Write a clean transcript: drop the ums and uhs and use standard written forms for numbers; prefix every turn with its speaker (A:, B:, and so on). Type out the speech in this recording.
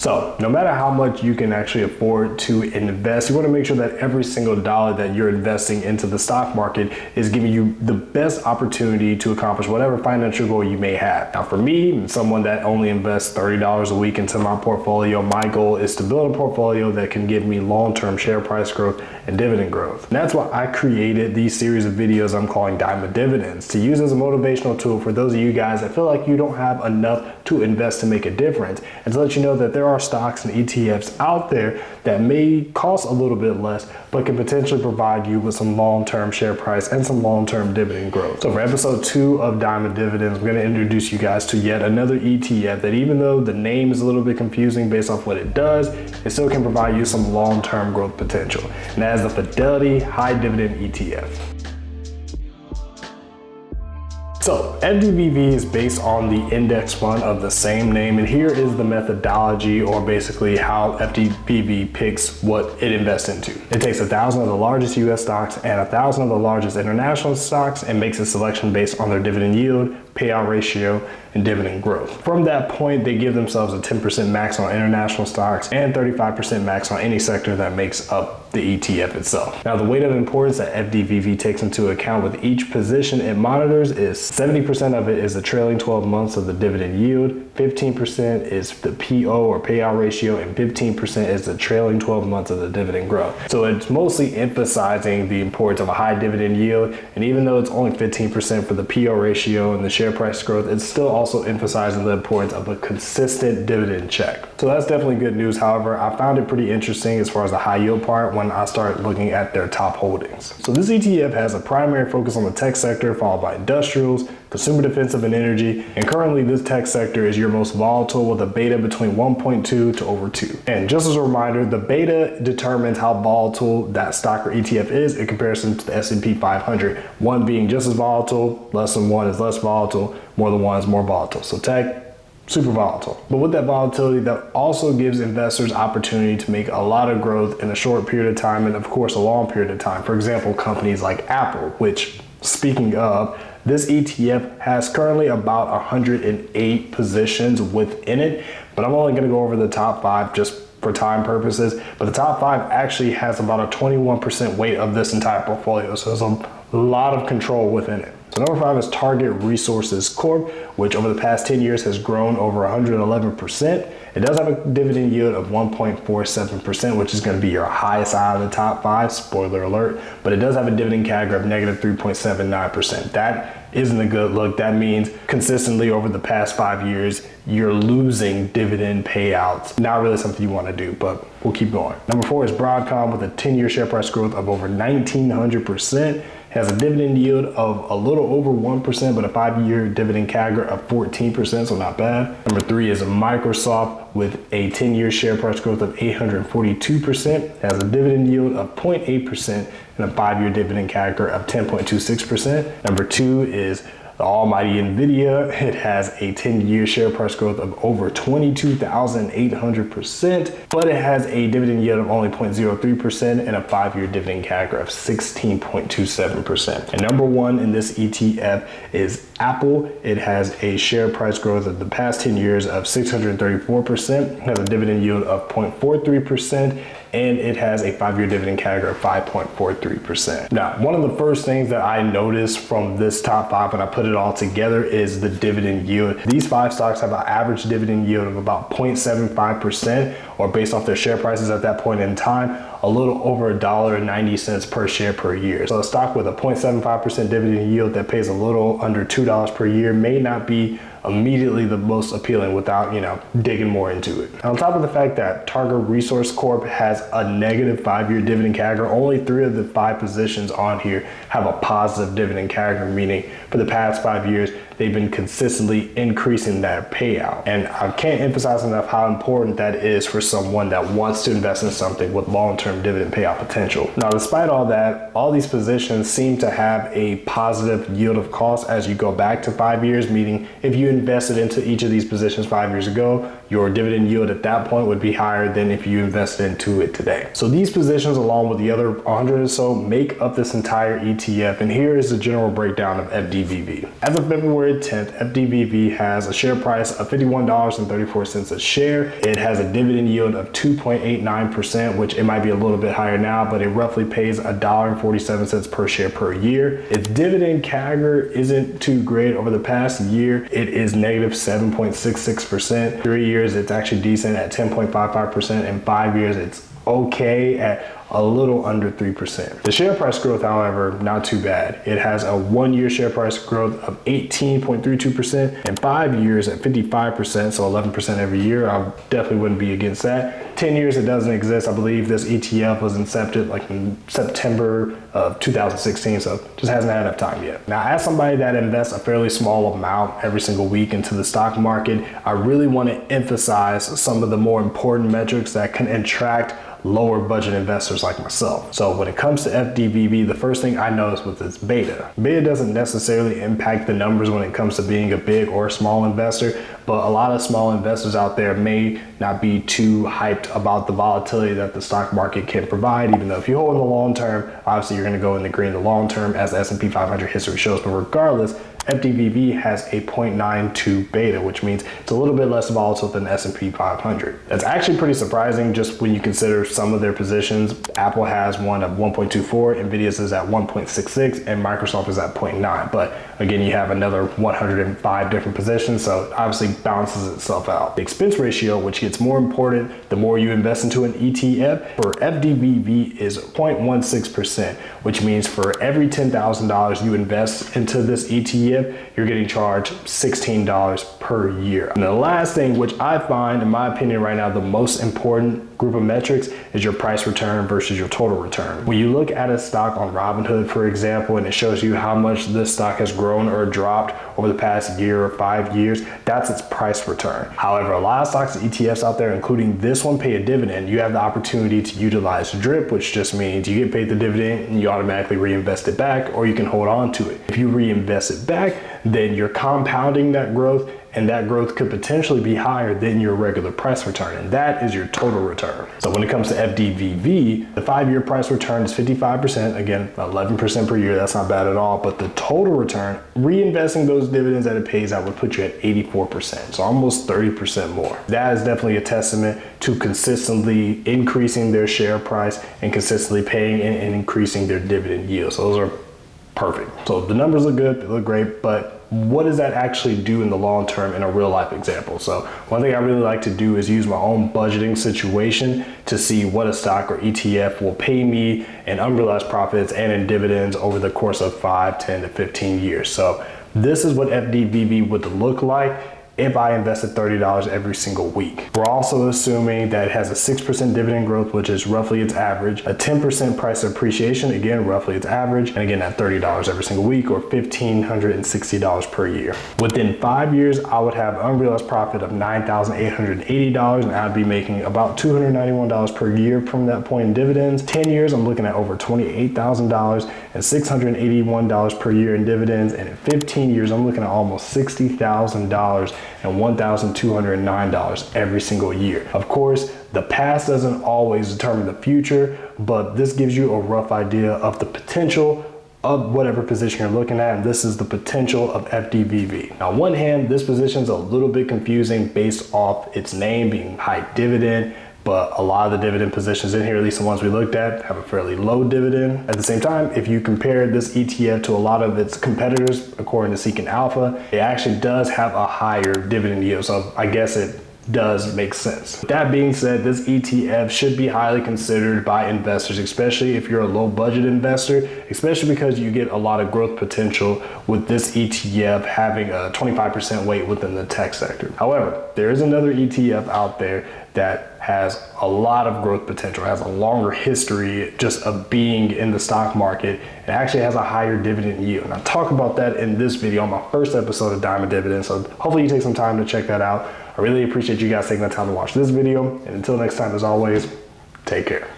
A: So no matter how much you can actually afford to invest, you want to make sure that every single dollar that you're investing into the stock market is giving you the best opportunity to accomplish whatever financial goal you may have. Now for me, someone that only invests $30 a week into my portfolio, my goal is to build a portfolio that can give me long-term share price growth and dividend growth. And that's why I created these series of videos I'm calling Diamond Dividends, to use as a motivational tool for those of you guys that feel like you don't have enough to invest to make a difference, and to let you know that there are stocks and ETFs out there that may cost a little bit less, but can potentially provide you with some long-term share price and some long-term dividend growth. So for episode 2 of Diamond Dividends, I'm going to introduce you guys to yet another ETF that, even though the name is a little bit confusing based off what it does, it still can provide you some long-term growth potential. And that is the Fidelity High Dividend ETF. So FDVV is based on the index fund of the same name, and here is the methodology, or basically how FDVV picks what it invests into. It takes 1,000 of the largest US stocks and 1,000 of the largest international stocks and makes a selection based on their dividend yield, payout ratio, and dividend growth. From that point, they give themselves a 10% max on international stocks and 35% max on any sector that makes up the ETF itself. Now, the weight of importance that FDVV takes into account with each position it monitors is 70% of it is the trailing 12 months of the dividend yield, 15% is the PO or payout ratio, and 15% is the trailing 12 months of the dividend growth. So it's mostly emphasizing the importance of a high dividend yield, and even though it's only 15% for the PO ratio and the share price growth, it's still also emphasizing the importance of a consistent dividend check. So that's definitely good news. However, I found it pretty interesting as far as the high yield part when I started looking at their top holdings. So this ETF has a primary focus on the tech sector, followed by industrials, consumer defensive, and energy. And currently this tech sector is your most volatile, with a beta between 1.2 to over 2. And just as a reminder, the beta determines how volatile that stock or ETF is in comparison to the S&P 500. 1 being just as volatile, less than 1 is less volatile, more than 1 is more volatile. So tech, super volatile. But with that volatility, that also gives investors opportunity to make a lot of growth in a short period of time, and of course a long period of time. For example, companies like Apple, which, speaking of, this ETF has currently about 108 positions within it, but I'm only going to go over the top 5 just for time purposes. But the top 5 actually has about a 21% weight of this entire portfolio, so there's a lot of control within it. So number 5 is Target Resources Corp, which over the past 10 years has grown over 111%. It does have a dividend yield of 1.47%, which is going to be your highest out of the top 5, spoiler alert, but it does have a dividend CAGR of negative 3.79%. That isn't a good look. That means consistently over the past 5 years, you're losing dividend payouts. Not really something you want to do, but we'll keep going. Number 4 is Broadcom, with a 10-year share price growth of over 1,900%. Has a dividend yield of a little over 1%, but a 5-year dividend CAGR of 14%, so not bad. Number 3 is Microsoft, with a 10-year share price growth of 842%. Has a dividend yield of 0.8% and a 5-year dividend CAGR of 10.26%. Number 2 is the almighty Nvidia. It has a 10-year share price growth of over 22,800%, but it has a dividend yield of only 0.03% and a 5-year dividend CAGR of 16.27%. And number 1 in this ETF is Apple. It has a share price growth of the past 10 years of 634%, has a dividend yield of 0.43%, and it has a 5-year dividend CAGR of 5.43%. Now, one of the first things that I noticed from this top 5 when I put it all together is the dividend yield. These 5 stocks have an average dividend yield of about 0.75%, or based off their share prices at that point in time, a little over $1.90 per share per year. So a stock with a 0.75% dividend yield that pays a little under $2 per year may not be immediately the most appealing without, digging more into it. On top of the fact that Target Resource Corp has a negative 5-year dividend CAGR, only 3 of the 5 positions on here have a positive dividend CAGR, meaning for the past 5 years, they've been consistently increasing that payout. And I can't emphasize enough how important that is for someone that wants to invest in something with long-term dividend payout potential. Now, despite all that, all these positions seem to have a positive yield of cost as you go back to 5 years, meaning if you invested into each of these positions 5 years ago, your dividend yield at that point would be higher than if you invested into it today. So these positions, along with the other 100 or so, make up this entire ETF, and here is the general breakdown of FDVV. As of February 10th, FDVV has a share price of $51.34 a share. It has a dividend yield of 2.89%, which it might be a little bit higher now, but it roughly pays $1.47 per share per year. Its dividend CAGR isn't too great over the past year. It is negative 7.66%. 3 years, it's actually decent at 10.55%. In 5 years, it's okay at a little under 3%. The share price growth, however, not too bad. It has a 1-year share price growth of 18.32%, and 5 years at 55%, so 11% every year. I definitely wouldn't be against that. 10 years, it doesn't exist. I believe this ETF was incepted like in September of 2016, so just hasn't had enough time yet. Now, as somebody that invests a fairly small amount every single week into the stock market, I really want to emphasize some of the more important metrics that can attract lower budget investors like myself. So when it comes to FDVV, the first thing I notice with its beta. Beta doesn't necessarily impact the numbers when it comes to being a big or small investor, but a lot of small investors out there may not be too hyped about the volatility that the stock market can provide, even though if you hold in the long term, obviously you're going to go in the green the long term, as the S&P 500 history shows. But regardless, FDVV has a 0.92 beta, which means it's a little bit less volatile than the S&P 500. That's actually pretty surprising just when you consider some of their positions. Apple has one of 1.24, Nvidia's is at 1.66, and Microsoft is at 0.9. But again, you have another 105 different positions, so it obviously balances itself out. The expense ratio, which gets more important the more you invest into an ETF, for FDVV is 0.16%, which means for every $10,000 you invest into this ETF, you're getting charged $16 per year. And the last thing, which I find, in my opinion right now, the most important group of metrics is your price return versus your total return. When you look at a stock on Robinhood, for example, and it shows you how much this stock has grown or dropped over the past year or 5 years, that's its price return. However, a lot of stocks and ETFs out there, including this one, pay a dividend. You have the opportunity to utilize DRIP, which just means you get paid the dividend and you automatically reinvest it back, or you can hold on to it. If you reinvest it back, then you're compounding that growth, and that growth could potentially be higher than your regular price return, and that is your total return. So when it comes to FDVV, the 5-year price return is 55%, again, 11% per year, that's not bad at all, but the total return, reinvesting those dividends that it pays out, would put you at 84%, so almost 30% more. That is definitely a testament to consistently increasing their share price and consistently paying and increasing their dividend yield. So those are perfect. So the numbers look good, they look great, but what does that actually do in the long term in a real life example? So one thing I really like to do is use my own budgeting situation to see what a stock or ETF will pay me in unrealized profits and in dividends over the course of 5, 10 to 15 years. So this is what FDVV would look like if I invested $30 every single week. We're also assuming that it has a 6% dividend growth, which is roughly its average, a 10% price appreciation, again, roughly its average, and again, at $30 every single week, or $1,560 per year. Within 5 years, I would have unrealized profit of $9,880, and I'd be making about $291 per year from that point in dividends. 10 years, I'm looking at over $28,000 and $681 per year in dividends, and in 15 years, I'm looking at almost $60,000 and $1,209 every single year. Of course, the past doesn't always determine the future, but this gives you a rough idea of the potential of whatever position you're looking at, and this is the potential of FDVV. Now, on one hand, this position is a little bit confusing based off its name being high dividend, but a lot of the dividend positions in here, at least the ones we looked at, have a fairly low dividend. At the same time, if you compare this ETF to a lot of its competitors, according to Seeking Alpha, it actually does have a higher dividend yield, so I guess it does make sense. With that being said, this ETF should be highly considered by investors, especially if you're a low budget investor, especially because you get a lot of growth potential with this ETF having a 25% weight within the tech sector. However, there is another ETF out there that has a lot of growth potential, has a longer history just of being in the stock market, and actually has a higher dividend yield. And I talk about that in this video on my first episode of Diamond Dividends, so hopefully you take some time to check that out. I really appreciate you guys taking the time to watch this video, and until next time, as always, take care.